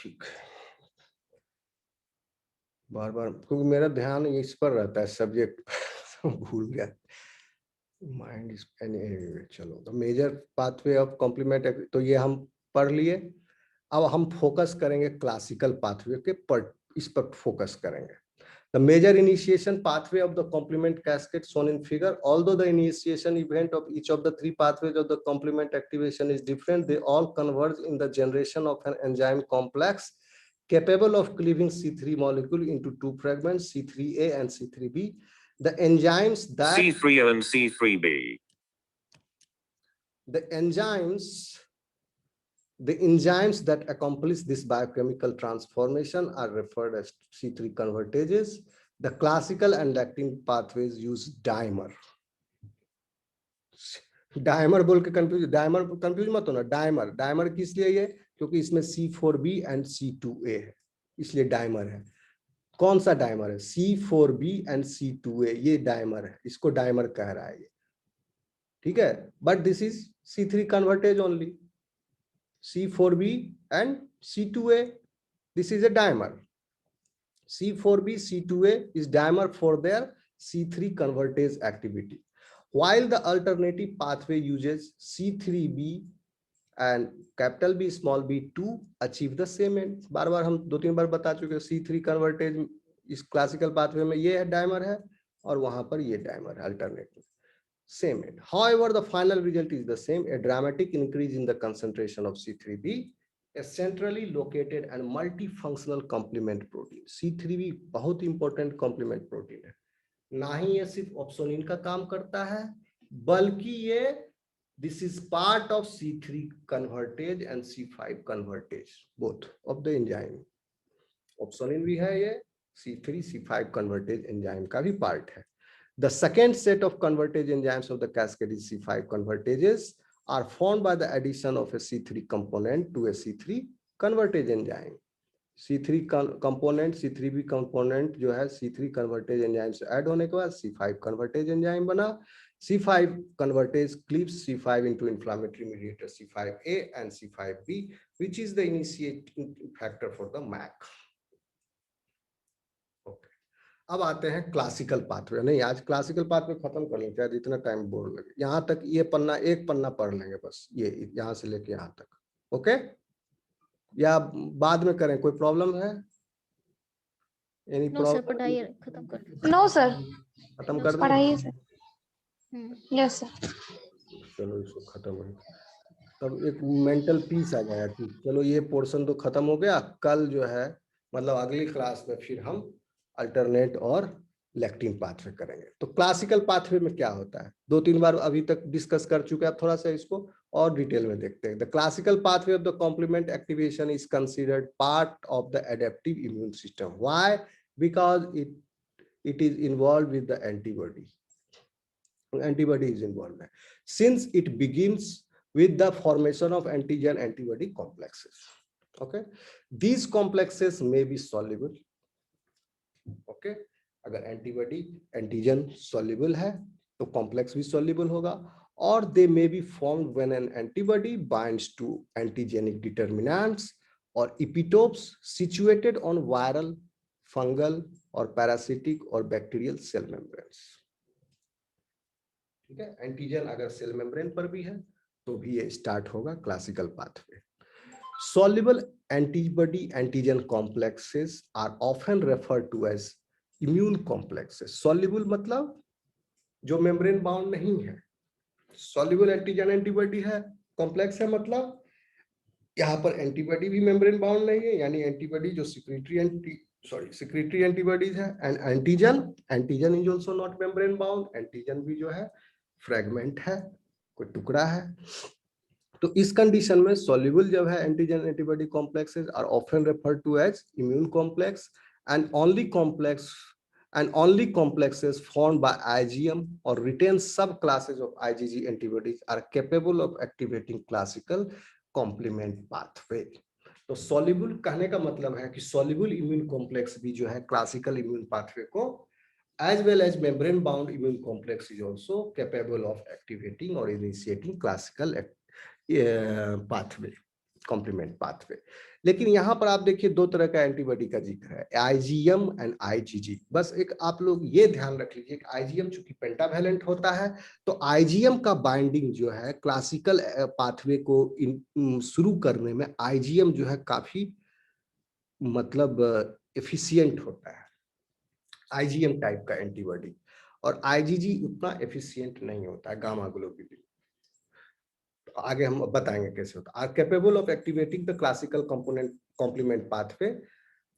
ठीक है, बार बार क्योंकि मेरा ध्यान इस पर रहता है सब्जेक्ट भूल गया। माइंड इज चलो, the major pathway of complement, तो ये हम पढ़ लिए। अब हम फोकस करेंगे क्लासिकल पाथवे के पर, इस पर फोकस करेंगे। The major initiation pathway of the complement cascade shown in figure, although the initiation event of each of the three pathways of the complement activation is different, they all converge in the generation of an enzyme complex capable of cleaving C3 molecule into two fragments, C3A and C3B. The enzymes that C3O and C3B. The enzymes that accomplish this biochemical transformation are referred as C3 convertases. The classical and lactin pathways use dimer. Dimer बोल के confuse मत होना। Dimer किस लिए ये, क्योंकि इसमें C4B and C2A है, इसलिए डायमर है। कौन सा डायमर है? C4B एंड C2A, ये डायमर है, इसको डायमर कह रहा है ये, ठीक है। But this is C3 convertase only, C4B and C2A, this is a dimer. C4B, C2A is dimer for their C3 convertase activity, while the alternative pathway uses C3B and capital B small b to achieve the same end. बार बार हम 2-3 बार बता चुके हैं, C3 convertase इस classical pathway में ये dimer है और वहां पर ये डायमर है alternative, same end. However, the final result is the same, a dramatic increase in the concentration of C3b, a centrally located and multifunctional complement protein. C3b बहुत important complement protein है, ना ही ये सिर्फ ऑप्सोनिन का काम करता है, बल्कि ये this is part of C3 convertase and C5 convertase, both of the enzyme. Opsonin भी है, ये C3 C5 convertase enzyme का भी part है. The second set of convertase enzymes of the cascade is C5 convertases are formed by the addition of a C3 component to a C3 convertase enzyme. C3 component, C3B component जो है C3 convertase enzyme से add होने के बाद C5 convertase enzyme बना. C5 convertase cleaves C5 into inflammatory mediator C5A and C5B, which is the initiating factor for the MAC. अब आते हैं क्लासिकल पाथवे। नहीं, आज क्लासिकल पाथवे खत्म कर लेते हैं, जितना टाइम बोर लगे। यहाँ तक ये पन्ना, एक पन्ना पढ़ लेंगे बस, ये यहाँ से लेके यहाँ तक, ओके? या बाद में करें, कोई प्रॉब्लम है? Any problem? पढ़ाइए, खत्म कर। नो सर, खत्म कर दें? पढ़ाइए सर। Yes sir. चलो इसको खत्म हो, तब एक मेंटल पीस आ जाएगा कि चलो ये पोर्शन तो खत्म हो गया। कल जो है मतलब अगली क्लास में फिर हम अल्टरनेट और लेक्टिन पाथवे करेंगे। तो क्लासिकल पाथवे में क्या होता है, 2-3 बार अभी तक डिस्कस कर चुके हैं, थोड़ा सा इसको और डिटेल में देखते हैं। The classical pathway of the complement activation is considered part of the adaptive immune system. Why? Because it is involve with the antibody is involve, since it begins with the formation of antigen antibody complexes. Okay, these complexes may be soluble. Okay, अगर antibody antigen soluble है तो complex भी soluble होगा, और they may be formed when an antibody binds to antigenic determinants or epitopes situated on viral, fungal or parasitic or bacterial cell membranes. ठीक है, antigen अगर cell membrane पर भी है तो भी ये स्टार्ट होगा classical pathway. Soluble antibody antigen complexes are often referred to as immune complexes. Soluble मतलब जो मेम्ब्रेन बाउंड नहीं है, soluble एंटीजन एंटीबॉडी है, कॉम्प्लेक्स है मतलब यहाँ पर एंटीबॉडी भी मेम्ब्रेन बाउंड नहीं है, यानी एंटीबॉडी जो सिक्रीटरी एंटीबॉडीज है, and antigen is also not membrane bound, antigen भी जो है फ्रेगमेंट है, कोई टुकड़ा है। तो इस कंडीशन में soluble जब है antigen antibody complexes are often referred to as immune complex, and only complexes formed by IgM or retained subclasses of IgG antibodies are capable of activating classical complement pathway. तो soluble कहने का मतलब है कि soluble immune complex भी जो है classical immune pathway को, as well as membrane bound immune complex is also capable of activating or initiating classical pathway. Complement pathway. लेकिन यहाँ पर आप देखिए दो तरह का एंटीबॉडी का जिक्र है, आईजीएम एंड आईजीजी। बस एक आप लोग ये ध्यान रख लीजिए कि आईजीएम चूंकि पेंटावैलेंट होता है तो आईजीएम का बाइंडिंग जो है क्लासिकल पाथवे को शुरू करने में आईजीएम जो है काफी मतलब एफिशिएंट होता है, आईजीएम टाइप का एंटीबॉडी। और आईजीजी उतना एफिशिएंट नहीं होता है गामा ग्लोबुलिन। तो आगे हम बताएंगे कैसे होता है। Are capable of activating the classical component complement pathway,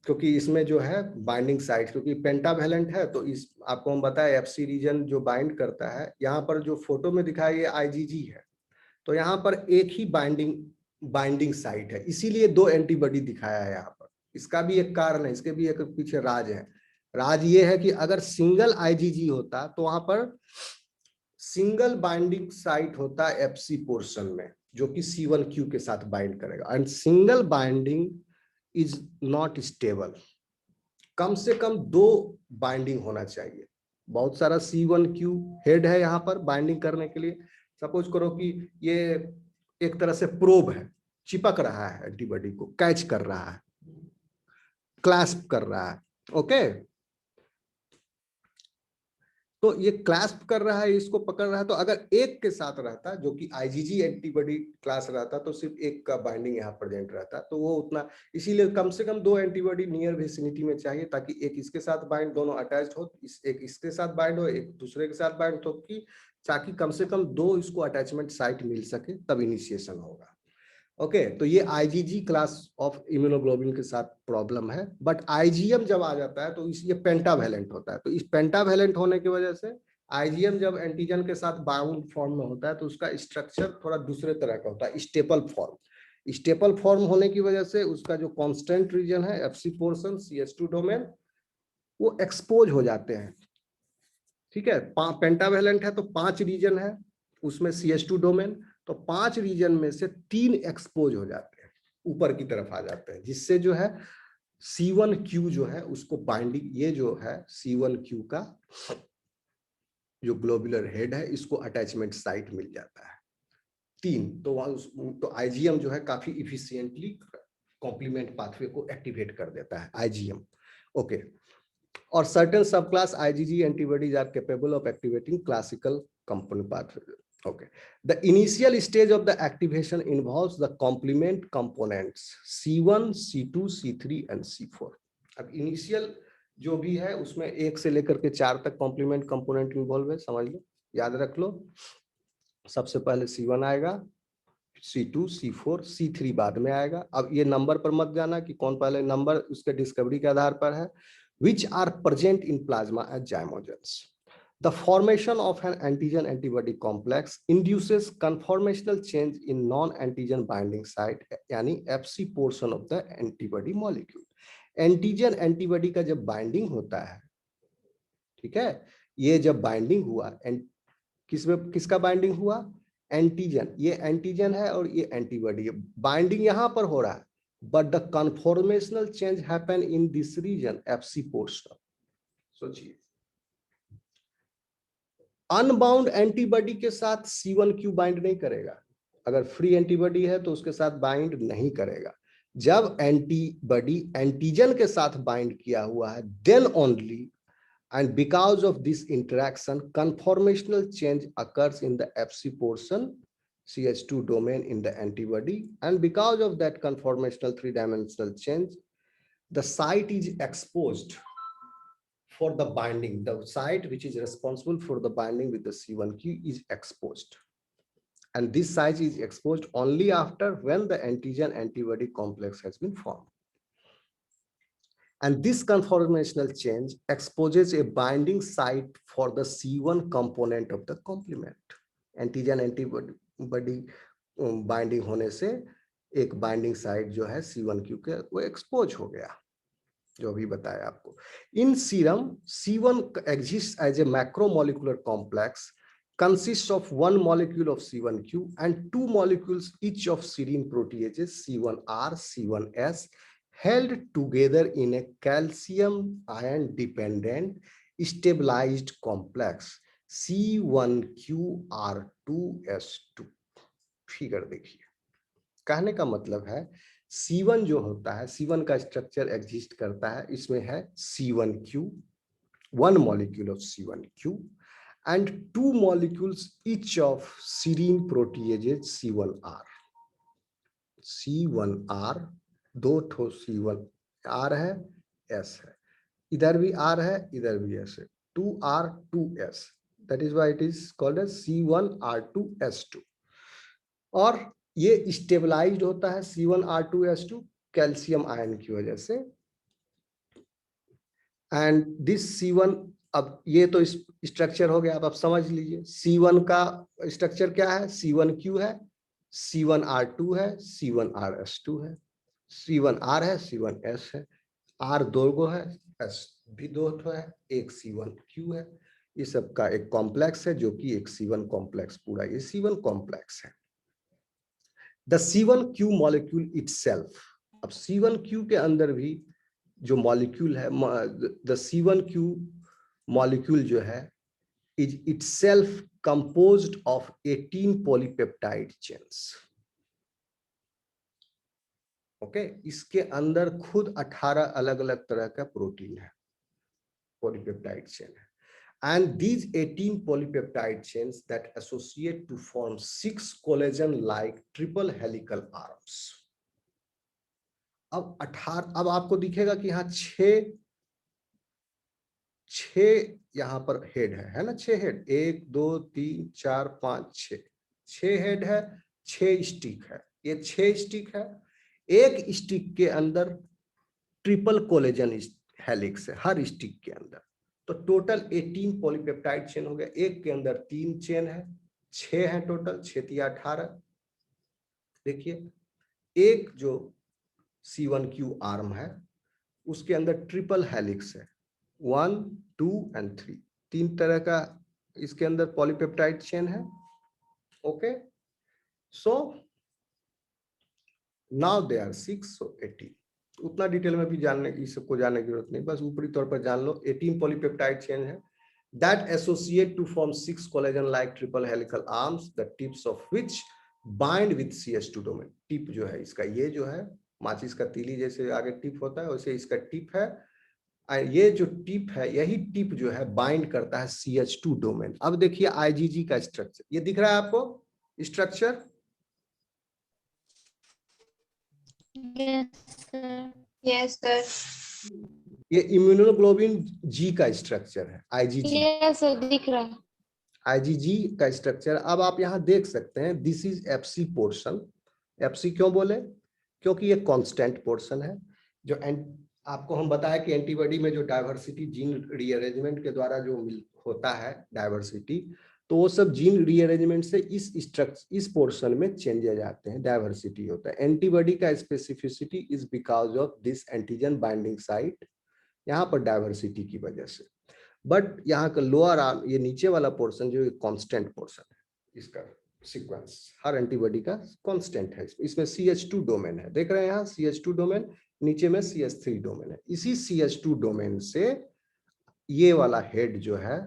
क्योंकि इसमें जो है बाइंडिंग साइट क्योंकि पेंटावैलेंट है तो इस आपको हम बताएं एफसी रीजन जो बाइंड करता है, यहाँ पर जो फोटो में दिखाया ये आईजीजी है, तो यहाँ पर एक ही बाइंडिंग साइट है, इसीलिए दो एंटीबॉडी दिखाया है यहाँ पर। इसका भी एक कारण है, इसके भी एक पीछे राज है। राज ये है कि अगर सिंगल आईजीजी होता तो वहां पर सिंगल बाइंडिंग साइट होता है एफसी पोर्शन में जो कि C1Q के साथ बाइंड करेगा, and single binding is not stable. कम से कम दो बाइंडिंग होना चाहिए। बहुत सारा C1Q हेड है यहाँ पर बाइंडिंग करने के लिए। सपोज करो कि ये एक तरह से प्रोब है, चिपक रहा है एंटीबॉडी को, कैच कर रहा है, क्लैस्प कर रहा है। ओके, तो ये क्लैस्प कर रहा है, इसको पकड़ रहा है। तो अगर एक के साथ रहता जो कि आईजीजी एंटीबॉडी क्लास रहता तो सिर्फ एक का बाइंडिंग यहाँ प्रेजेंट रहता, तो वो उतना, इसीलिए कम से कम दो एंटीबॉडी नियर विसिनिटी में चाहिए ताकि एक इसके साथ बाइंड, दोनों अटैच्ड हो, एक इसके साथ बाइंड हो, एक दूसरे के साथ बाइंड हो, कि ताकि कम से कम दो इसको अटैचमेंट साइट मिल सके, तब इनिशिएशन होगा। ओके, तो ये आईजीजी क्लास ऑफ इम्यूनोग्लोबिन के साथ प्रॉब्लम है। बट आईजीएम जब आ जाता है तो ये पेंटावैलेंट होता है, तो इस पेंटावैलेंट होने की वजह से आईजीएम जब एंटीजन के साथ बाउंड फॉर्म में होता है तो उसका स्ट्रक्चर थोड़ा दूसरे तरह का होता है, स्टेपल फॉर्म। स्टेपल फॉर्म होने की वजह से उसका जो कांस्टेंट रीजन है एफसी पोर्शन, CS2 डोमेन, वो एक्सपोज हो जाते हैं। ठीक है, पेंटावैलेंट है तो 5 रीजन है उसमें CS2 डोमेन, तो 5 रीजन में से 3 एक्सपोज हो जाते हैं, ऊपर की तरफ आ जाते हैं, जिससे जो है C1Q जो है उसको बाइंडिंग, ये जो है C1Q का जो ग्लोबुलर हेड है इसको अटैचमेंट साइट मिल जाता है 3। तो वहां तो आईजीएम जो है काफी इफिशिएंटली कॉम्प्लीमेंट पाथवे को एक्टिवेट कर देता है आईजीएम। ओके, और certain subclass IgG antibodies are capable of activating classical component pathway. Okay, the initial stage of the activation involves the complement components C1, C2, C3 and C4. अब initial जो भी है उसमें 1 से लेकर के 4 तक कॉम्प्लीमेंट कंपोनेंट इन्वॉल्व है, समझ लो, याद रख लो। सबसे पहले C1 आएगा, C2, C4, C3 बाद में आएगा। अब ये नंबर पर मत जाना कि कौन पहले, नंबर उसके डिस्कवरी के आधार पर है। which are present in plasma as zymogens. The formation of an antigen-antibody complex induces conformational change in non-antigen binding site, यानी FC portion of the antibody molecule. Antigen antibody का जब बाइंडिंग होता है, ठीक है, ये जब बाइंडिंग हुआ, किसका बाइंडिंग हुआ, एंटीजन, ये एंटीजन है और ये एंटीबॉडी है, बाइंडिंग यहां पर हो रहा है, but the conformational change happen in this region FC portion. सोचिए, अनबाउंड एंटीबॉडी के साथ C1Q बाइंड नहीं करेगा, अगर फ्री एंटीबॉडी है तो उसके साथ बाइंड नहीं करेगा। जब एंटीबॉडी एंटीजन के साथ बाइंड किया हुआ है, then only, and because of this interaction conformational change occurs in the FC portion CS2 domain in the antibody, and because of that conformational 3-dimensional change the site is exposed for the binding, the site which is responsible for the binding with the C1Q is exposed, and this site is exposed only after when the antigen antibody complex has been formed. And this conformational change exposes a binding site for the C1 component of the complement. Antigen antibody binding होने से एक binding site जो है C1Q के वो expose हो गया, जो अभी बताया आपको। इन serum C1 exists as a macromolecular complex consists of 1 molecule of C1Q and 2 molecules each of serine proteases C1R, C1S, held together in a calcium ion dependent stabilized complex C1QR2S2। Figure देखिए, कहने का मतलब है C1 जो होता है, C1 का structure exist करता है, इसमें है C1Q, one molecule of C1Q and two molecules each of serine proteases C1R. C1R, दो ठो C1R है, S है, इधर भी R है, इधर भी S है, 2R 2S, that is why it is called as C1R2S2. और ये स्टेबलाइज्ड होता है C1R2S2 कैल्शियम आयन की वजह से, एंड दिस C1, अब ये तो स्ट्रक्चर हो गया, अब आप समझ लीजिए C1 का स्ट्रक्चर क्या है, C1Q है, C1R2 है, C1RS2 है, C1R है, C1S है, R दो गो है, S भी दो ठो है, एक C1Q है, ये सब का एक कॉम्प्लेक्स है जो कि एक C1 कॉम्प्लेक्स, पूरा ये C1 कॉम्प्लेक्स है। द C1Q मॉलिक्यूल इटसेल्फ, अब C1Q के अंदर भी जो मॉलिक्यूल है, द C1Q मॉलिक्यूल जो है is itself composed of 18 polypeptide chains. Okay, इसके अंदर खुद 18 अलग अलग तरह का प्रोटीन है, पॉलीपेप्टाइड चेन है, and these 18 polypeptide chains that associate to form 6 collagen like triple helical arms. अब 18, अब आपको दिखेगा कि यहाँ छह यहाँ पर हेड है ना, 6 हेड, 1 2 3 4 5 6, 6 हेड है, 6 स्टिक है, ये 6 स्टिक है, एक स्टिक के अंदर ट्रिपल कोलेजन हेलिक्स है हर स्टिक के अंदर, तो टोटल 18 पॉलीपेप्टाइड चेन हो गया, एक के अंदर 3 चेन है, 6 है टोटल, 6 या 18। देखिए एक जो C1Q आर्म है उसके अंदर ट्रिपल हेलिक्स है, 1 2 एंड 3, 3 तरह का इसके अंदर पॉलीपेप्टाइड चेन है। Okay, so now they are 6, so 18। उतना डिटेल में भी जानने की, सबको जानने की जरूरत नहीं, बस ऊपरी तौर पर जान लो 18 पॉलीपेप्टाइड चेन है that associate to form 6 collagen like triple helical arms, the tips of which bind with CS2 domain। Tip जो है इसका, ये जो है माचिस का तीली जैसे आगे टिप होता है वैसे इसका टिप है, ये जो टिप है यही टिप जो है बाइंड करता है CH2 डोमेन। अब देखिए IgG का स्ट्रक्चर, ये दिख रहा है आपको स्ट्रक्चर, Yes sir। ये इम्यूनोग्लोबिन जी का स्ट्रक्चर है, IgG। Yes sir, दिख रहा है। IgG का स्ट्रक्चर अब आप यहाँ देख सकते हैं, this is FC portion. FC क्यों बोले, क्योंकि ये कांस्टेंट पोर्शन है, जो आपको हम बताया कि एंटीबॉडी में जो डाइवर्सिटी जीन रीअरेंजमेंट के द्वारा जो होता है डाइवर्सिटी, तो वो सब जीन रीअरेंजमेंट से इस स्ट्रक्चर, इस पोर्शन में चेंजेस आते हैं, डाइवर्सिटी होता है। एंटीबॉडी का specificity is because of this antigen binding site, यहाँ पर डाइवर्सिटी की वजह से। बट यहाँ का लोअर आर्म, ये नीचे वाला पोर्शन जो कांस्टेंट पोर्शन है, इसका सीक्वेंस हर एंटीबॉडी का कांस्टेंट है, इसमें CH2 डोमेन है, देख रहे हैं यहाँ CH2 डोमेन, नीचे में CH3 डोमेन है। इसी CH2 डोमेन से ये वाला हेड जो है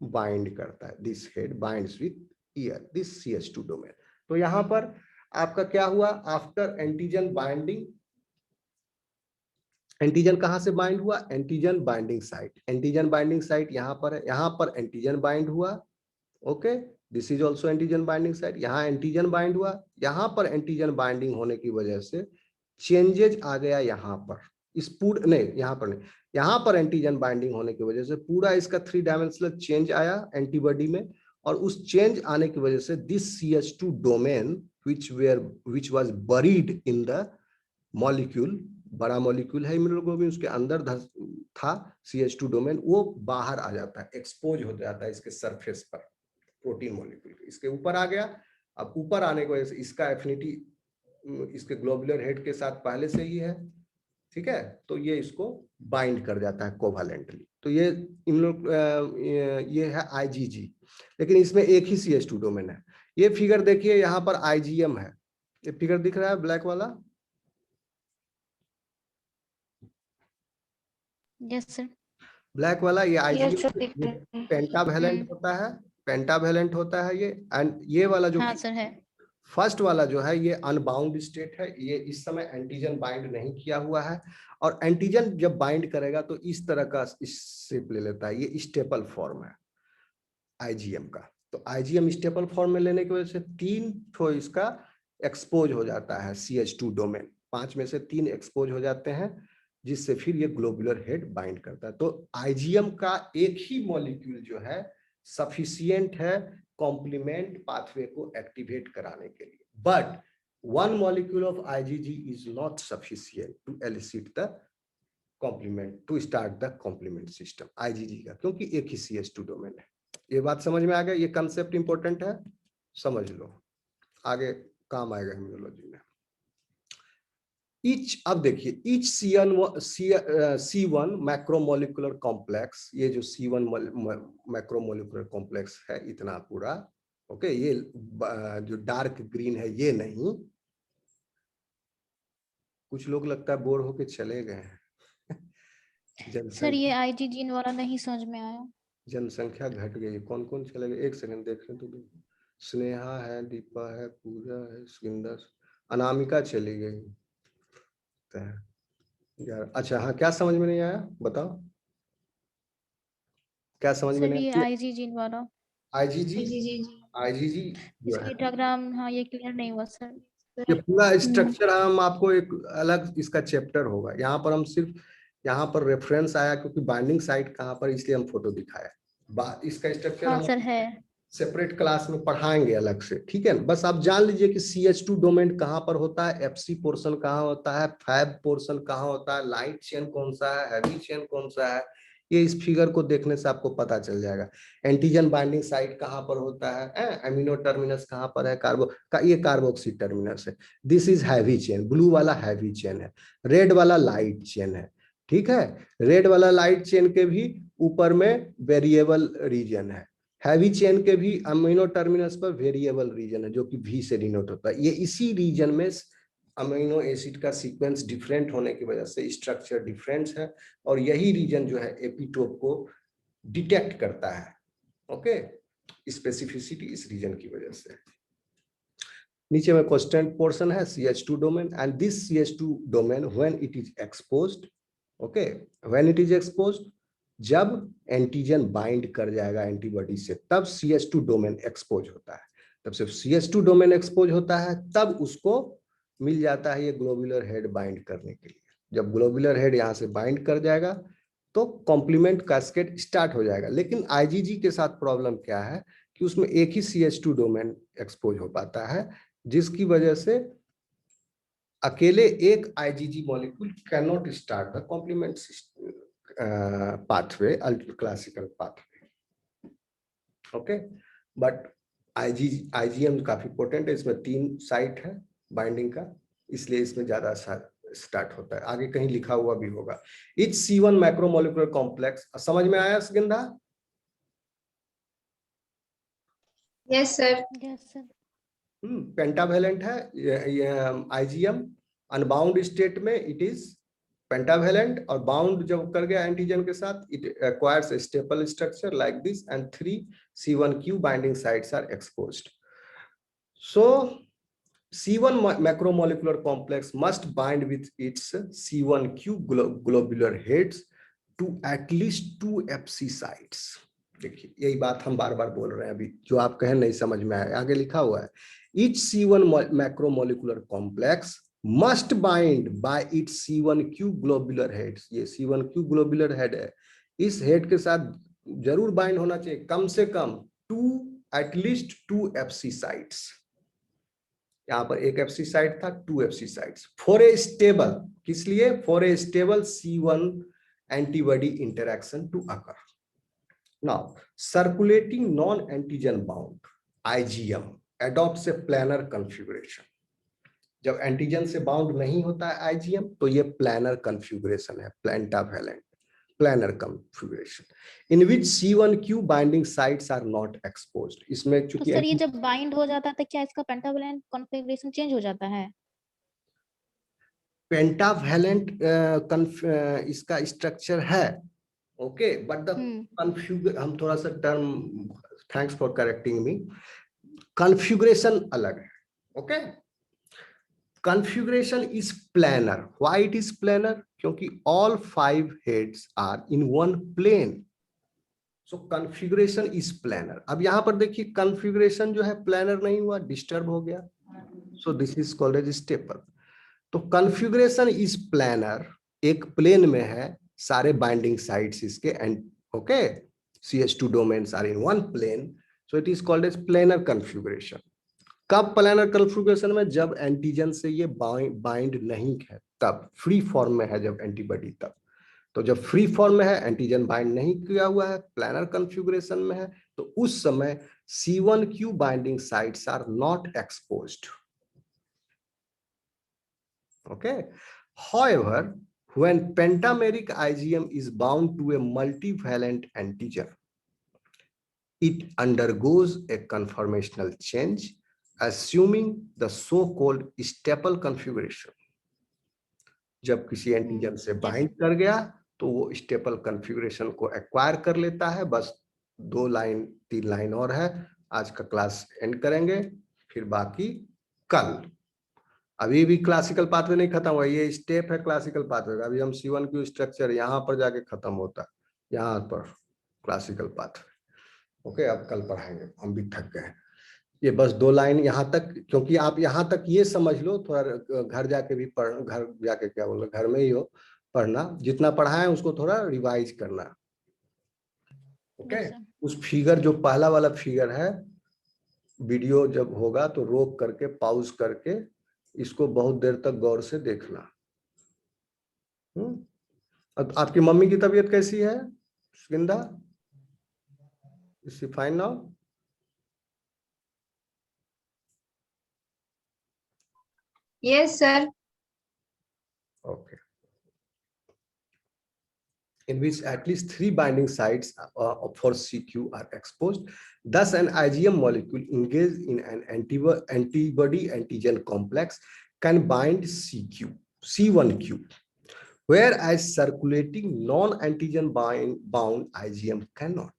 बाइंड करता है, this head binds with year this CH2 domain. तो यहाँ पर आपका क्या हुआ, आफ्टर एंटीजन बाइंडिंग, एंटीजन कहां से बाइंड हुआ, antigen binding site, antigen binding site यहाँ पर है, यहाँ पर एंटीजन बाइंड हुआ। Okay, this is also antigen binding site, यहाँ एंटीजन बाइंड हुआ, यहाँ पर एंटीजन बाइंडिंग होने की वजह से चेंजेज आ गया यहाँ पर, इस पूरे नहीं, यहाँ पर नहीं, यहाँ पर एंटीजन बाइंडिंग होने की वजह से पूरा इसका 3 डायमेंशनल चेंज आया एंटीबॉडी में, और उस चेंज आने की वजह से this CH2 domain which was buried in the molecule, बड़ा मॉलिक्यूल है इम्यूनोग्लोबिन, उसके अंदर था CH2 डोमेन, वो बाहर आ जाता है, एक्सपोज हो जाता है इसके सरफेस पर, प्रोटीन मॉलिक्यूल इसके ऊपर आ गया। अब ऊपर आने की वजह से इसका एफिनिटी इसके ग्लोबुलर हेड के साथ पहले से ही है, ठीक है, तो ये इसको बाइंड कर जाता है कोवैलेंटली। तो ये ये है IgG, लेकिन इसमें एक ही CH2 डोमेन है। ये फिगर देखिए, यहाँ पर IgM है, ये फिगर दिख रहा है ब्लैक वाला, Yes sir। ब्लैक वाला ये Yes sir, IgM दिख रहा है। पेंटावैलेंट होता है, पेंटावैलेंट होता है ये, एंड ये वाला जो हाँ सर है। फर्स्ट वाला जो है ये अनबाउंड स्टेट है, ये इस समय एंटीजन बाइंड नहीं किया हुआ है, और एंटीजन जब बाइंड करेगा तो इस तरह का शेप ले लेता है, ये स्टेपल फॉर्म है आईजीएम का। तो आईजीएम स्टेपल फॉर्म में लेने की वजह से 3 ठो इसका एक्सपोज हो जाता है CH2 डोमेन, 5 में से 3 एक्सपोज हो जाते हैं, जिससे फिर ये ग्लोबुलर हेड बाइंड करता है। तो आईजीएम का एक ही मॉलिक्यूल जो है सफिशिएंट है कॉम्प्लीमेंट पाथवे को एक्टिवेट कराने के लिए, but one molecule of IgG is not sufficient to elicit the complement to start the complement system IgG का, क्योंकि एक ही CH2 डोमेन है। ये बात समझ में आ गया, ये कंसेप्ट इंपॉर्टेंट है, समझ लो, आगे काम आएगा इम्यूनोलॉजी में। ईच, अब देखिए ईच C1 मैक्रोमोलिकुलर कॉम्प्लेक्स, ये जो C1 मैक्रोमोलिकुलर कॉम्प्लेक्स है इतना पूरा, ओके, ये जो डार्क ग्रीन है ये नहीं, कुछ लोग लगता है बोर होके चले गए हैं। सर ये आईजी जीन वाला नहीं समझ में आया। जनसंख्या घट गई, कौन कौन चले गए, एक सेकंड देख रहे तो। स्नेहा है, दीपा है, पूजा है, सुंदर, अनामिका चली गई यार। अच्छा हाँ, क्या समझ में नहीं आया बताओ, क्या समझ में सर नहीं ये आया? आईजी जीन वाला आईजीजी जो इसका है डायग्राम, हाँ ये क्लियर नहीं हुआ सर। ये पूरा स्ट्रक्चर, हम आपको एक अलग इसका चैप्टर होगा, यहाँ पर हम सिर्फ यहाँ पर रेफरेंस आया क्योंकि बाइंडिंग साइट कहाँ पर, इसलिए हम फोटो दिखाया। इसका स्ट्रक्चर हाँ हम सर है। सेपरेट क्लास में पढ़ाएंगे अलग से, ठीक है। बस आप जान लीजिए कि CH2 डोमेन कहाँ पर होता है, FC पोर्शन कहाँ होता है, फैब पोर्शन कहाँ होता है, लाइट चेन कौन सा है, हैवी चेन कौन सा है, ये इस फिगर को देखने से आपको पता चल जाएगा। एंटीजन बाइंडिंग साइट कहाँ पर होता है, एमिनो टर्मिनस कहाँ पर है, ये कार्बोक्सी टर्मिनस है। This is heavy chain, blue वाला हैवी चेन है, रेड वाला लाइट चेन है, ठीक है। रेड वाला लाइट चेन के भी ऊपर में वेरिएबल रीजन है, हैवी चेन के भी अमीनो टर्मिनस पर वेरिएबल रीजन है जो कि V से डिनोट होता है। ये इसी रीजन में अमीनो एसिड का सीक्वेंस डिफरेंट होने की वजह से स्ट्रक्चर डिफरेंट है, और यही रीजन जो है एपिटोप को डिटेक्ट करता है, ओके। स्पेसिफिसिटी इस रीजन की वजह से। नीचे में कांस्टेंट पोर्शन है CH2 domain, and this CH2 domain when it is exposed, okay, when it is exposed, जब एंटीजन बाइंड कर जाएगा एंटीबॉडी से तब CH2 डोमेन एक्सपोज होता है। तब सिर्फ CH2 डोमेन एक्सपोज होता है तब उसको मिल जाता है ये ग्लोबुलर हेड बाइंड करने के लिए। जब ग्लोबुलर हेड यहाँ से बाइंड कर जाएगा तो कॉम्प्लीमेंट कैस्केड स्टार्ट हो जाएगा। लेकिन IgG के साथ प्रॉब्लम क्या है कि उसमें एक ही CH2 डोमेन एक्सपोज हो पाता है, जिसकी वजह से अकेले एक IgG molecule can not start the complement pathway, classical pathway, okay, but IgM काफी पोटेंट है, इसमें 3 साइट है बाइंडिंग का, इसलिए इसमें ज्यादा स्टार्ट होता है। आगे कहीं लिखा हुआ भी होगा। इच C1 मैक्रोमोलिकुलर कॉम्प्लेक्स, समझ में आया सुगंधा? Yes sir. पेंटावेलेंट है IgM, अनबाउंड स्टेट में इट इज पेंटावेलेंट, और बाउंड जब कर गया एंटीजन के साथ it acquires a staple structure like this and 3 C1q binding sites are exposed. So C1 macromolecular complex must bind with its C1q globular heads to at least 2 FC sites. देखिए यही बात हम बार बार बोल रहे हैं, अभी जो आप कहें नहीं समझ में आया, आगे लिखा हुआ है each C1 macromolecular complex must bind by its C1q globular heads। ये C1q globular head है, इस हेड के साथ जरूर बाइंड होना चाहिए कम से कम 2 at least 2 FC sites। यहाँ पर एक FC साइट था, 2 FC sites for a stable, किस लिए? For a stable C1 antibody interaction to occur. Now circulating non antigen bound IgM adopts a planar configuration। जब एंटीजन से बाउंड नहीं होता है IgM तो ये प्लानर कॉन्फ़िगरेशन है, pentavalent planar configuration in which C1q binding sites are not exposed। इसमें तो चूंकि सर ये जब बाइंड हो जाता है तो क्या इसका पेंटावेलेंट कॉन्फ़िगरेशन चेंज हो जाता है? पेंटावेलेंट इसका स्ट्रक्चर है, ओके, बट द कॉन्फ़िगर, हम थोड़ा सा term, thanks for correcting me, configuration अलग है। Okay, configuration is planar. Why it is planar? क्योंकि all 5 heads are in one plane. So configuration is planar. अब यहाँ पर देखिए configuration जो है planar नहीं हुआ, disturb हो गया. So this is called as stepper. तो configuration is planar, एक plane में है, सारे binding sites इसके, and okay, CH2 domains are in one plane. So it is called as planar configuration. कब प्लानर कन्फिगरेशन में? जब एंटीजन से ये बाइंड नहीं है, तब फ्री फॉर्म में है जब एंटीबॉडी तब। तो जब फ्री फॉर्म में है, एंटीजन बाइंड नहीं किया हुआ है, प्लानर कन्फिगरेशन में है, तो उस समय C1q binding sites are not exposed. Okay, however when pentameric IgM is bound to a multivalent antigen, it undergoes a conformational change assuming the so-called staple configuration. जब किसी एंटीजन से बाइंड कर गया तो वो स्टेपल कॉन्फ़िगरेशन को acquire कर लेता है। बस 2 लाइन 3 लाइन और है, आज का क्लास एंड करेंगे, फिर बाकी कल। अभी भी क्लासिकल पाथवे नहीं खत्म हुआ, ये स्टेप है क्लासिकल पाथवे का। अभी हम C1q स्ट्रक्चर यहाँ पर जाके खत्म होता है, यहाँ पर क्लासिकल पाथवे। ओके, अब कल पढ़ाएंगे, हम भी थक गए। ये बस 2 लाइन यहाँ तक, क्योंकि आप यहाँ तक ये समझ लो, थोड़ा घर जाके भी पढ़, घर जाके क्या बोलो, घर में ही हो पढ़ना, जितना पढ़ाए उसको थोड़ा रिवाइज करना। ओके, उस फिगर जो पहला वाला फिगर है, वीडियो जब होगा तो रोक करके पॉज करके इसको बहुत देर तक गौर से देखना। आपकी मम्मी की तबीयत कैसी है Suginda? Is she fine now? Yes, sir. Okay. In which at least 3 binding sites for CQ are exposed. Thus, an IgM molecule engaged in an antibody antigen complex can bind C1q, whereas circulating non-antigen bound IgM cannot.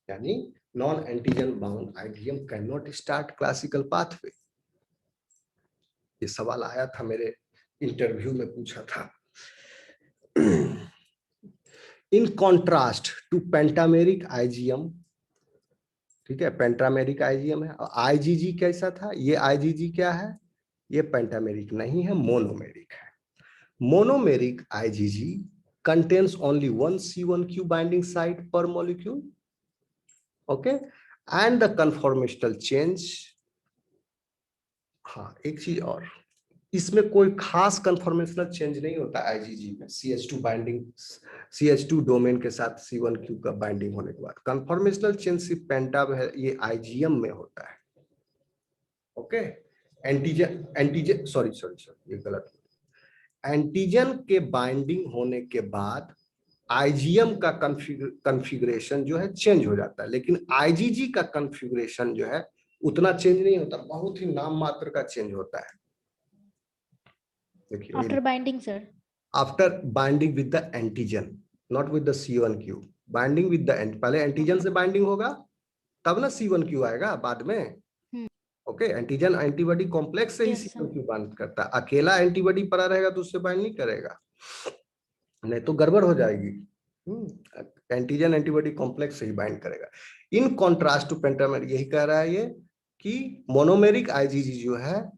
Yani non-antigen bound IgM cannot start classical pathway. ये सवाल आया था मेरे interview में, पूछा था। In contrast to pentameric IgM, ठीक है, पेंटामेरिक IgM है। IgG कैसा था? ये IgG क्या है? ये पेंटामेरिक नहीं है, मोनोमेरिक है। Monomeric IgG contains only one C1q binding site per molecule, okay, and the conformational change, हाँ एक चीज और, इसमें कोई खास कन्फॉर्मेशनल चेंज नहीं होता IgG में। CH2 बाइंडिंग, CH2 डोमेन के साथ C1q का बाइंडिंग होने के बाद कन्फॉर्मेशनल चेंज सिर्फ पेंटा में है, ये IgM में होता है। ओके, एंटीजन सॉरी ये गलत, एंटीजन के बाइंडिंग होने के बाद IgM का कॉन्फ़िगरेशन जो है चेंज हो जाता है, लेकिन IgG का कॉन्फ़िगरेशन जो है उतना चेंज नहीं होता, बहुत ही नाम मात्र का चेंज होता है। After binding, sir. After binding with the antigen, not with the C1q. Binding with the पहले एंटीजन से बाइंडिंग होगा, तब ना C1q आएगा बाद में। ओके, एंटीजन एंटीबॉडी कॉम्प्लेक्स से ही C1q बाइंड करता है। अकेला एंटीबॉडी पड़ा रहेगा तो उससे बाइंड नहीं करेगा, नहीं तो गड़बड़ हो जाएगी। एंटीजन एंटीबॉडी कॉम्प्लेक्स से ही बाइंड करेगा। इन कॉन्ट्रास्ट टू पेंटामेरिक, यही कह रहा है ये कि मोनोमेरिक IgG जो है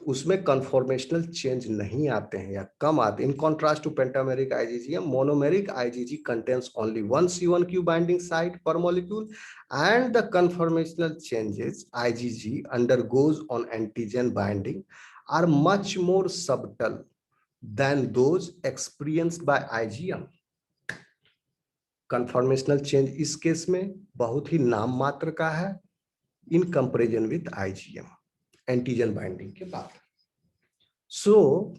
उसमें कन्फॉर्मेशनल चेंज नहीं आते हैं या कम आते हैं। In contrast to pentameric IgG, monomeric IgG contains only one C1q binding site per molecule, and the conformational changes IgG undergoes on antigen binding are much more subtle than those experienced by IgM. Conformational change इस case में बहुत ही नाम मात्र का है in comparison with IgM, antigen binding के बाद। So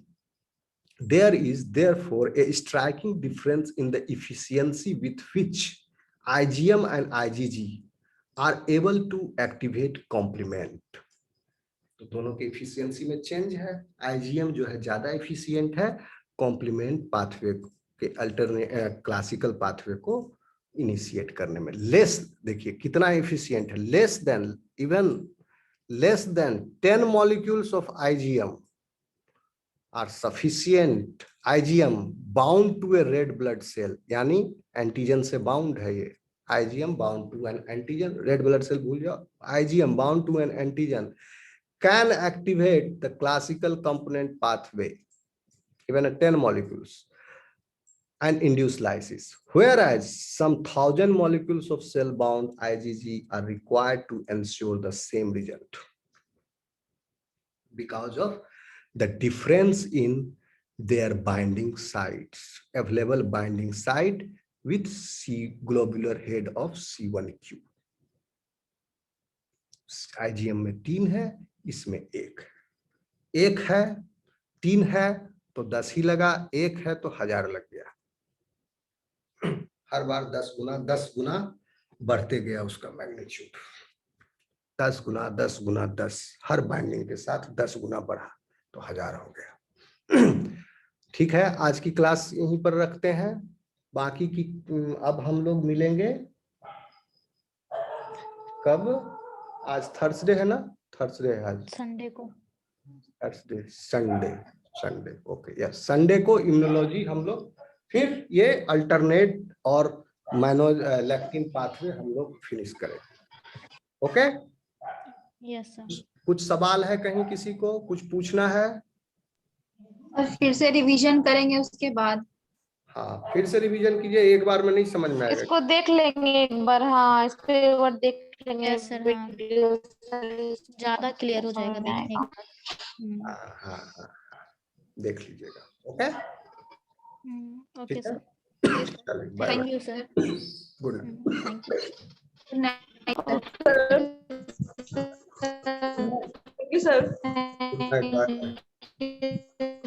there is therefore a striking difference in the efficiency with which IgM and IgG are able to activate complement. तो दोनों की एफिशिएंसी में चेंज है। IgM जो है ज्यादा एफिशिएंट है कॉम्प्लीमेंट पाथवे के अल्टरनेट क्लासिकल पाथवे को इनिशिएट करने में। लेस, देखिए कितना एफिशिएंट है, less than even less than 10 molecules of IgM are sufficient. IgM bound to a red blood cell, यानी एंटीजन से बाउंड है ये. IgM bound to an antigen, red blood cell भूल जाओ. IgM bound to an antigen can activate the classical component pathway, even at 10 molecules, and induce lysis. Whereas some 1000 molecules of cell-bound IgG are required to ensure the same result because of the difference in their binding sites, available binding site with C globular head of C1q. IgM में 3 है, इसमें 1 है. 1 है, 3 है तो 10 ही लगा, 1 है तो 1000 लग गया. हर बार 10 गुना बढ़ते गया उसका मैग्नीट्यूड. 10 गुना 10 गुना 10, हर बाइंडिंग के साथ 10 गुना बढ़ा तो 1000 हो गया. ठीक है, आज की क्लास यहीं पर रखते हैं. बाकी की अब हम लोग मिलेंगे कब? आज थर्सडे है ना? थर्सडे है आज. संडे को. Thursday, Sunday. Okay, yes, Sunday को इम्यूनोलॉजी हम लोग, फिर ये अल्टरनेट और लैक्टिन पाथवे हम लोग फिनिश करेंगे. Okay, yes sir. कुछ सवाल है कहीं किसी को कुछ पूछना है? और फिर से रिवीजन करेंगे उसके बाद. हाँ, फिर से रिवीजन कीजिए, एक बार में नहीं समझ में आएगा. इसको देख लेंगे एक बार. हाँ, इसको एक बार देख लेंगे. Yes sir. हाँ, ज्यादा क्लियर हो जाएगा देखने के बाद. हाँ, देख लीजिएगा. ओके, ओके ठीक है, सर. चलिए, bye. Thank you sir. Good night. Thank you. Good night. Thank you, sir. Good night, bye.